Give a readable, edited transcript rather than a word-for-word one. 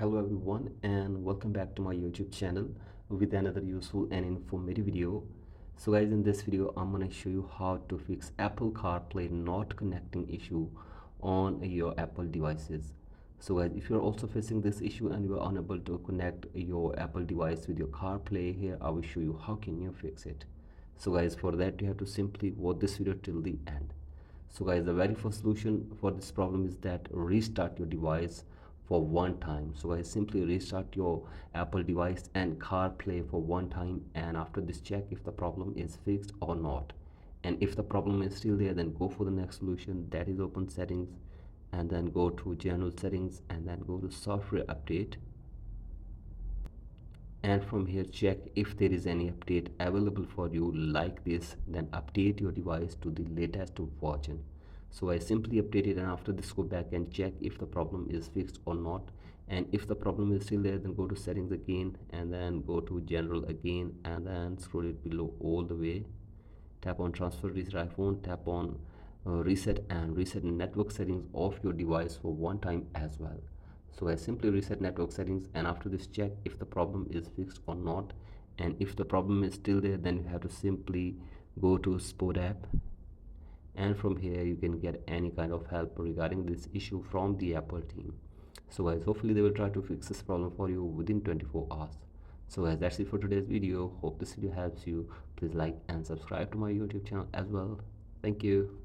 Hello everyone and welcome back to my YouTube channel with another useful and informative video. So guys, in this video I'm going to show you how to fix Apple CarPlay not connecting issue on your Apple devices. So guys, if you're also facing this issue and you are unable to connect your Apple device with your CarPlay, here I will show you how can you fix it. So guys, for that you have to simply watch this video till the end. So guys, the very first solution for this problem is that restart your device for one time. So guys, simply restart your Apple device and CarPlay for one time, and after this check if the problem is fixed or not. And if the problem is still there, then go for the next solution, that is open settings and then go to general settings and then go to software update, and from here check if there is any update available for you like this, then update your device to the latest version. So I simply update it, and after this go back and check if the problem is fixed or not. And if the problem is still there, then go to settings again and then go to general again and then scroll it below all the way, tap on transfer reset iPhone, tap on reset and reset network settings of your device for one time as well. So I simply reset network settings, and after this check if the problem is fixed or not. And if the problem is still there, then you have to simply go to support app, and from here you can get any kind of help regarding this issue from the Apple team. So guys, hopefully they will try to fix this problem for you within 24 hours. So guys, that's it for today's video. Hope this video helps you. Please like and subscribe to my YouTube channel as well. Thank you.